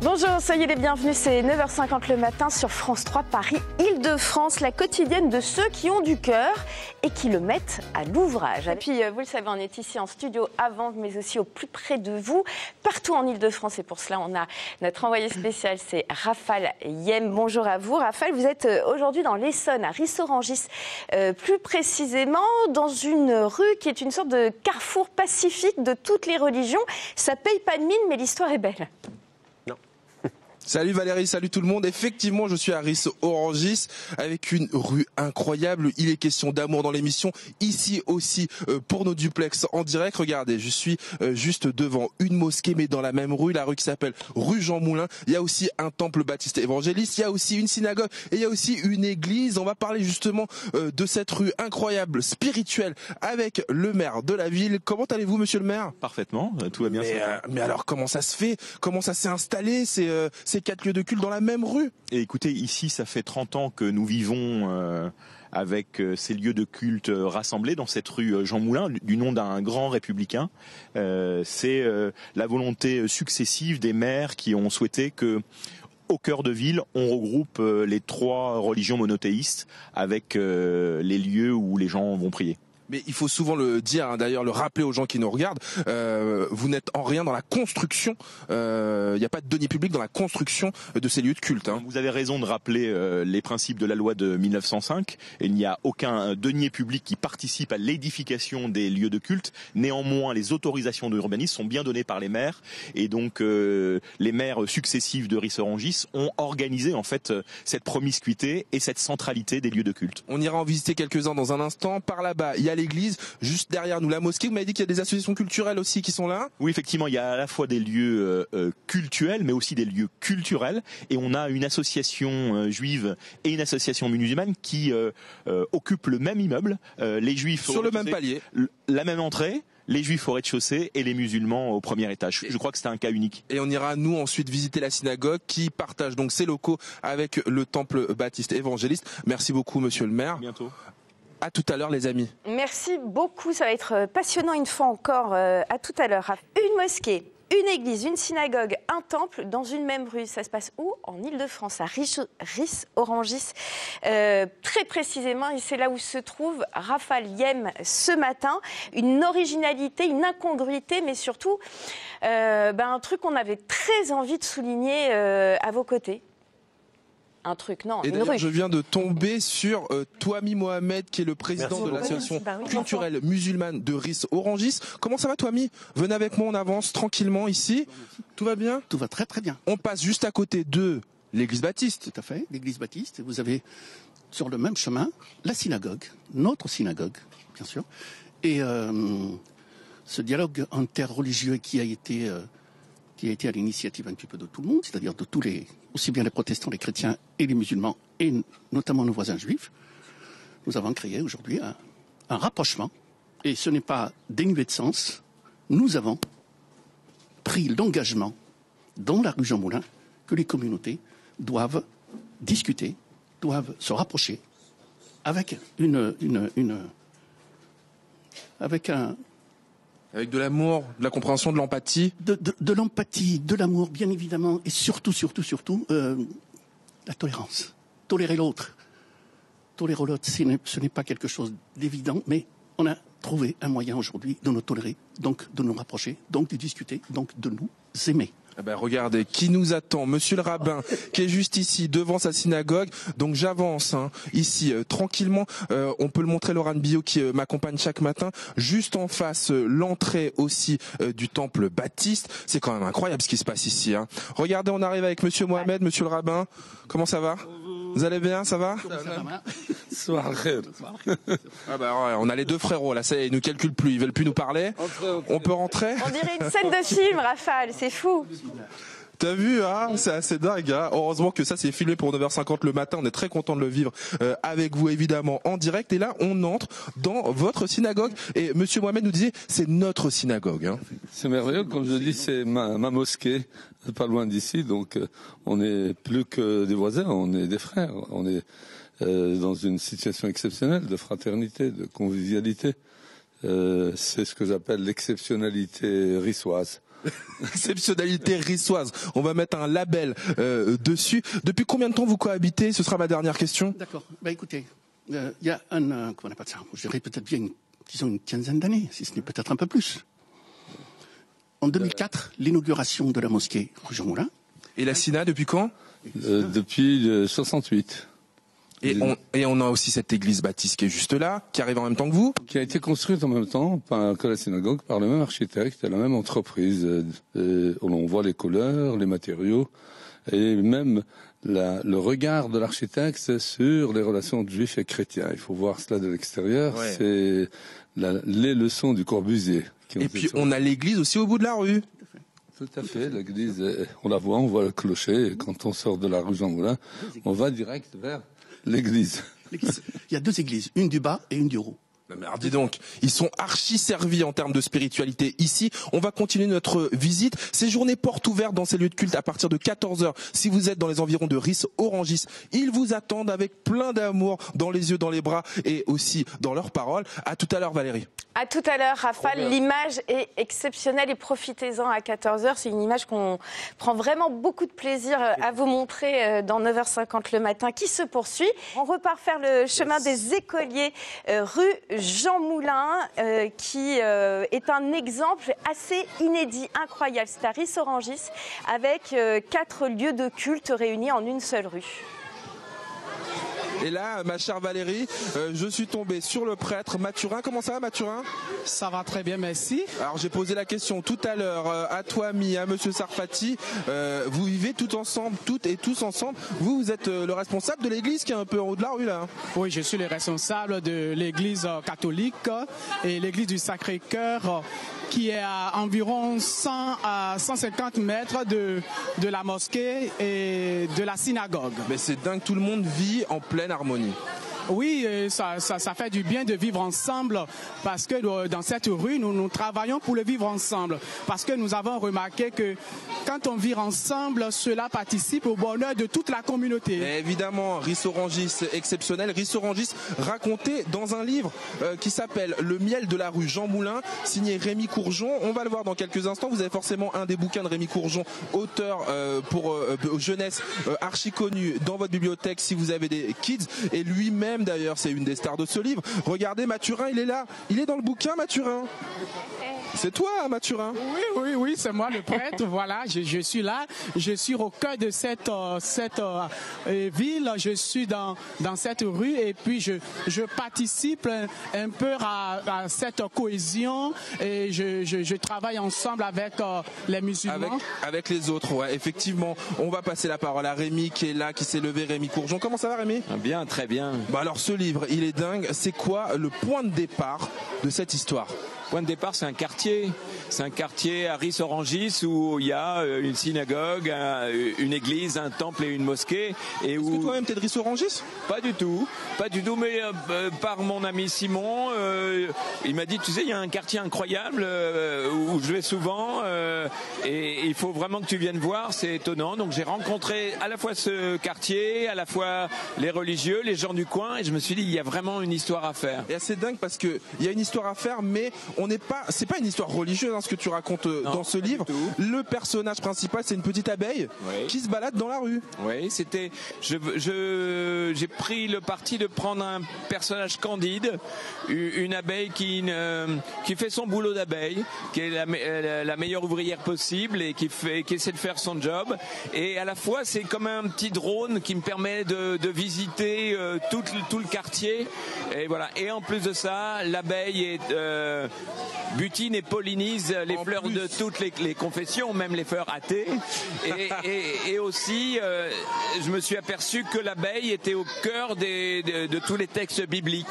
Bonjour, soyez les bienvenus, c'est 9h50 le matin sur France 3 Paris-Île-de-France, la quotidienne de ceux qui ont du cœur et qui le mettent à l'ouvrage. Et puis, vous le savez, on est ici en studio à Vanves, mais aussi au plus près de vous, partout en Île-de-France. Et pour cela, on a notre envoyé spécial, c'est Rafale Yem. Bonjour à vous. Rafale, vous êtes aujourd'hui dans l'Essonne, à Ris-Orangis, plus précisément dans une rue qui est une sorte de carrefour pacifique de toutes les religions. Ça paye pas de mine, mais l'histoire est belle. Salut Valérie, salut tout le monde. Effectivement, je suis à Ris-Orangis avec une rue incroyable. Il est question d'amour dans l'émission. Ici aussi, pour nos duplex en direct. Regardez, je suis juste devant une mosquée, mais dans la même rue, la rue qui s'appelle rue Jean Moulin. Il y a aussi un temple baptiste évangéliste. Il y a aussi une synagogue et il y a aussi une église. On va parler justement de cette rue incroyable, spirituelle, avec le maire de la ville. Comment allez-vous, monsieur le maire? Parfaitement, tout va bien. Mais alors, comment ça se fait? Comment ça s'est installé ces 4 lieux de culte dans la même rue? Et écoutez, ici, ça fait 30 ans que nous vivons avec ces lieux de culte rassemblés dans cette rue Jean Moulin, du nom d'un grand républicain. C'est la volonté successive des maires qui ont souhaité que, au cœur de ville, on regroupe les 3 religions monothéistes avec les lieux où les gens vont prier. Mais il faut souvent le dire, hein, d'ailleurs le rappeler aux gens qui nous regardent, vous n'êtes en rien dans la construction, il n'y a pas de deniers publics dans la construction de ces lieux de culte. Hein. Vous avez raison de rappeler les principes de la loi de 1905. Et il n'y a aucun denier public qui participe à l'édification des lieux de culte. Néanmoins, les autorisations d'urbanisme sont bien données par les maires. Et donc, les maires successifs de Ris-Orangis ont organisé en fait cette promiscuité et cette centralité des lieux de culte. On ira en visiter quelques-uns dans un instant. Par là-bas, il y a l'église, juste derrière nous la mosquée. Vous m'avez dit qu'il y a des associations culturelles aussi qui sont là? Oui, effectivement, il y a à la fois des lieux cultuels, mais aussi des lieux culturels. Et on a une association juive et une association musulmane qui occupent le même immeuble. Les juifs sur le même palier, la même entrée. Les juifs au rez-de-chaussée et les musulmans au premier étage. Je crois que c'était un cas unique. Et on ira, nous, ensuite visiter la synagogue qui partage donc ses locaux avec le temple baptiste évangéliste. Merci beaucoup, monsieur le maire. À bientôt. À tout à l'heure, les amis. Merci beaucoup, ça va être passionnant une fois encore. À tout à l'heure. Une mosquée, une église, une synagogue, un temple dans une même rue. Ça se passe où? En Île-de-France, à Ris-Orangis. Très précisément, et c'est là où se trouve Rafale Yem ce matin. Une originalité, une incongruité, mais surtout un truc qu'on avait très envie de souligner à vos côtés. Un truc, non, et une rue. Je viens de tomber sur Touami Mohamed, qui est le président de l'association culturelle musulmane de Ris-Orangis. Comment ça va, Touami? Venez avec moi, on avance tranquillement ici. Tout va bien? Tout va très très bien. On passe juste à côté de l'église baptiste. Tout à fait, l'église baptiste. Vous avez sur le même chemin la synagogue, notre synagogue, bien sûr. Et ce dialogue interreligieux qui a été à l'initiative un petit peu de tout le monde, c'est-à-dire de tous les, aussi bien les protestants, les chrétiens et les musulmans, et notamment nos voisins juifs, nous avons créé aujourd'hui un rapprochement, et ce n'est pas dénué de sens. Nous avons pris l'engagement dans la rue Jean Moulin que les communautés doivent discuter, doivent se rapprocher avec Avec de l'amour, de la compréhension, de l'empathie. De l'empathie, de l'amour, bien évidemment, et surtout, la tolérance. Tolérer l'autre. Tolérer l'autre, ce n'est pas quelque chose d'évident, mais on a trouvé un moyen aujourd'hui de nous tolérer, donc de nous rapprocher, donc de discuter, donc de nous aimer. Eh ben regardez, qui nous attend? Monsieur le rabbin, qui est juste ici, devant sa synagogue. Donc j'avance ici tranquillement. On peut le montrer, Laurent Billot, qui m'accompagne chaque matin. Juste en face, l'entrée aussi du temple baptiste. C'est quand même incroyable ce qui se passe ici. Regardez, on arrive avec monsieur Mohamed, monsieur le rabbin. Comment ça va? Vous allez bien, ça va? Ah bah ouais, on a les 2 frérots là, ça y est, ils nous calculent plus, ils veulent plus nous parler. On peut rentrer? On dirait une scène de film, Rafale, c'est fou. T'as vu, c'est assez dingue. Heureusement que ça c'est filmé pour 9h50 le matin. On est très content de le vivre avec vous évidemment en direct. Et là, on entre dans votre synagogue. Et Monsieur Mohamed nous disait, c'est notre synagogue. C'est merveilleux, comme je dis, c'est ma mosquée, pas loin d'ici. Donc, on n'est plus que des voisins, on est des frères. On est dans une situation exceptionnelle de fraternité, de convivialité. C'est ce que j'appelle l'exceptionnalité rissoise. Exceptionnalité rissoise. On va mettre un label dessus. Depuis combien de temps vous cohabitez? Ce sera ma dernière question. D'accord. Bah, écoutez, il y a comment on appelle ça? Je dirais peut-être bien une quinzaine d'années, si ce n'est peut-être un peu plus. En 2004, l'inauguration de la mosquée rue Jean Moulin. Et la SINA, depuis quand? Depuis 68. Et on a aussi cette église baptiste qui est juste là, qui arrive en même temps que vous. Qui a été construite en même temps que la synagogue par le même architecte et la même entreprise. On voit les couleurs, les matériaux et même le regard de l'architecte sur les relations de juifs et chrétiens. Il faut voir cela de l'extérieur. Ouais. C'est les leçons du Corbusier. Et puis on a l'église aussi au bout de la rue. Tout à fait, l'église, on la voit, on voit le clocher. Et quand on sort de la rue Jean Moulin, on va direct vers l'église. Il y a deux églises, une du bas et une du haut. Mais alors dis donc, ils sont archi servis en termes de spiritualité ici. On va continuer notre visite. Ces journées portes ouvertes dans ces lieux de culte à partir de 14h. Si vous êtes dans les environs de Ris-Orangis, ils vous attendent avec plein d'amour dans les yeux, dans les bras et aussi dans leurs paroles. À tout à l'heure Valérie. À tout à l'heure, Rafale. L'image est exceptionnelle et profitez-en à 14h. C'est une image qu'on prend vraiment beaucoup de plaisir à vous montrer dans 9h50 le matin qui se poursuit. On repart faire le chemin des écoliers rue Jean Moulin qui est un exemple assez inédit, incroyable. C'est à Ris-Orangis avec 4 lieux de culte réunis en une seule rue. Et là, ma chère Valérie, je suis tombé sur le prêtre Mathurin. Comment ça va, Mathurin? Ça va très bien, merci. Alors, j'ai posé la question tout à l'heure à toi, Ami, à Monsieur Sarfati. Vous vivez tout ensemble, toutes et tous ensemble. Vous êtes le responsable de l'église qui est un peu en haut de la rue, là. Oui, je suis le responsable de l'église catholique et l'église du Sacré-Cœur qui est à environ 100 à 150 mètres de la mosquée et de la synagogue. Mais c'est dingue, tout le monde vit en pleine harmonie. Oui, ça fait du bien de vivre ensemble parce que dans cette rue, nous travaillons pour le vivre ensemble. Parce que nous avons remarqué que quand on vit ensemble, cela participe au bonheur de toute la communauté. Et évidemment, Ris-Orangis exceptionnel. Ris-Orangis raconté dans un livre qui s'appelle Le miel de la rue Jean Moulin, signé Rémi Courgeon. On va le voir dans quelques instants. Vous avez forcément un des bouquins de Rémi Courgeon, auteur pour jeunesse archi connu dans votre bibliothèque si vous avez des kids. Et lui-même, d'ailleurs, c'est une des stars de ce livre. Regardez, Mathurin, il est là. Il est dans le bouquin, Mathurin. C'est toi, Mathurin? Oui, c'est moi le prêtre. Voilà, je suis là. Je suis au cœur de cette ville. Je suis dans cette rue et puis je participe un peu à cette cohésion et je travaille ensemble avec les musulmans. Avec les autres, ouais, effectivement. On va passer la parole à Rémi qui est là, qui s'est levé. Rémi Courgeon. Comment ça va, Rémi? Bien, très bien. Bah alors, ce livre, il est dingue. C'est quoi le point de départ de cette histoire? Point de départ, c'est un quartier. C'est un quartier à Ris-Orangis où il y a une synagogue, une église, un temple et une mosquée. Et Est-ce que toi-même t'es de Ris-Orangis? Pas du tout, mais par mon ami Simon, il m'a dit, tu sais, il y a un quartier incroyable où je vais souvent et il faut vraiment que tu viennes voir, c'est étonnant. Donc j'ai rencontré à la fois ce quartier, à la fois les religieux, les gens du coin, et je me suis dit, il y a vraiment une histoire à faire. Et c'est dingue parce que il y a une histoire à faire, mais c'est pas une histoire religieuse, hein, ce que tu racontes dans ce livre. Le personnage principal, c'est une petite abeille qui se balade dans la rue. Oui, j'ai pris le parti de prendre un personnage candide, une abeille qui fait son boulot d'abeille, qui est la meilleure ouvrière possible et qui essaie de faire son job. Et à la fois, c'est comme un petit drone qui me permet de visiter tout le quartier. Et voilà. Et en plus de ça, l'abeille butine et pollinise les fleurs de toutes les confessions, même les fleurs athées. Et aussi, je me suis aperçu que l'abeille était au cœur de tous les textes bibliques.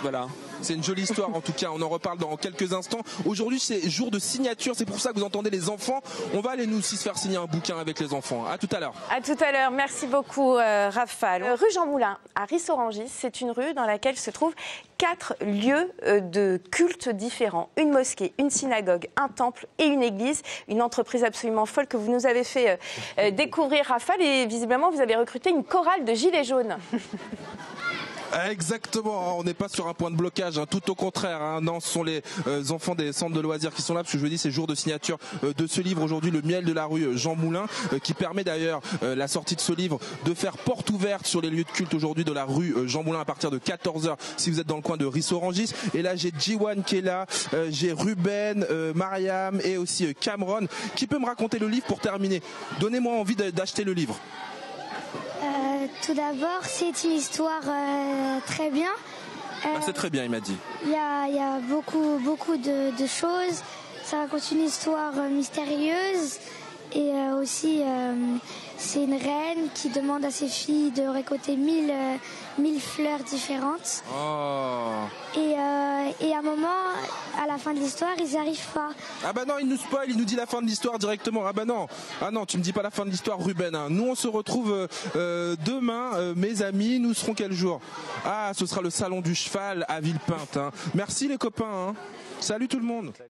Voilà. C'est une jolie histoire en tout cas, on en reparle dans quelques instants. Aujourd'hui c'est jour de signature, c'est pour ça que vous entendez les enfants. On va aller nous aussi se faire signer un bouquin avec les enfants. À tout à l'heure. À tout à l'heure, merci beaucoup Rafale. Rue Jean Moulin à Ris-Orangis, c'est une rue dans laquelle se trouvent 4 lieux de culte différents. Une mosquée, une synagogue, un temple et une église. Une entreprise absolument folle que vous nous avez fait découvrir, Rafale, et visiblement vous avez recruté une chorale de gilets jaunes. Exactement, on n'est pas sur un point de blocage, hein, tout au contraire. Hein, non, ce sont les enfants des centres de loisirs qui sont là, parce que je vous dis, c'est jour de signature de ce livre aujourd'hui, Le miel de la rue Jean Moulin, qui permet d'ailleurs la sortie de ce livre de faire porte ouverte sur les lieux de culte aujourd'hui de la rue Jean Moulin à partir de 14h si vous êtes dans le coin de Ris-Orangis. Et là, j'ai Jiwan qui est là, j'ai Ruben, Mariam et aussi Cameron. Qui peut me raconter le livre pour terminer? Donnez-moi envie d'acheter le livre. Tout d'abord, c'est une histoire très bien. C'est très bien, il m'a dit. Il y a beaucoup de choses. Ça raconte une histoire mystérieuse et aussi c'est une reine qui demande à ses filles de récolter 1000 fleurs différentes. Oh. Et à un moment, à la fin de l'histoire, ils n'y arrivent pas. Ah bah non, il nous spoil, il nous dit la fin de l'histoire directement. Ah bah non, tu me dis pas la fin de l'histoire, Ruben. Hein. Nous on se retrouve demain, mes amis. Nous serons quel jour? Ah, ce sera le salon du cheval à Villepinte. Hein. Merci les copains. Hein. Salut tout le monde.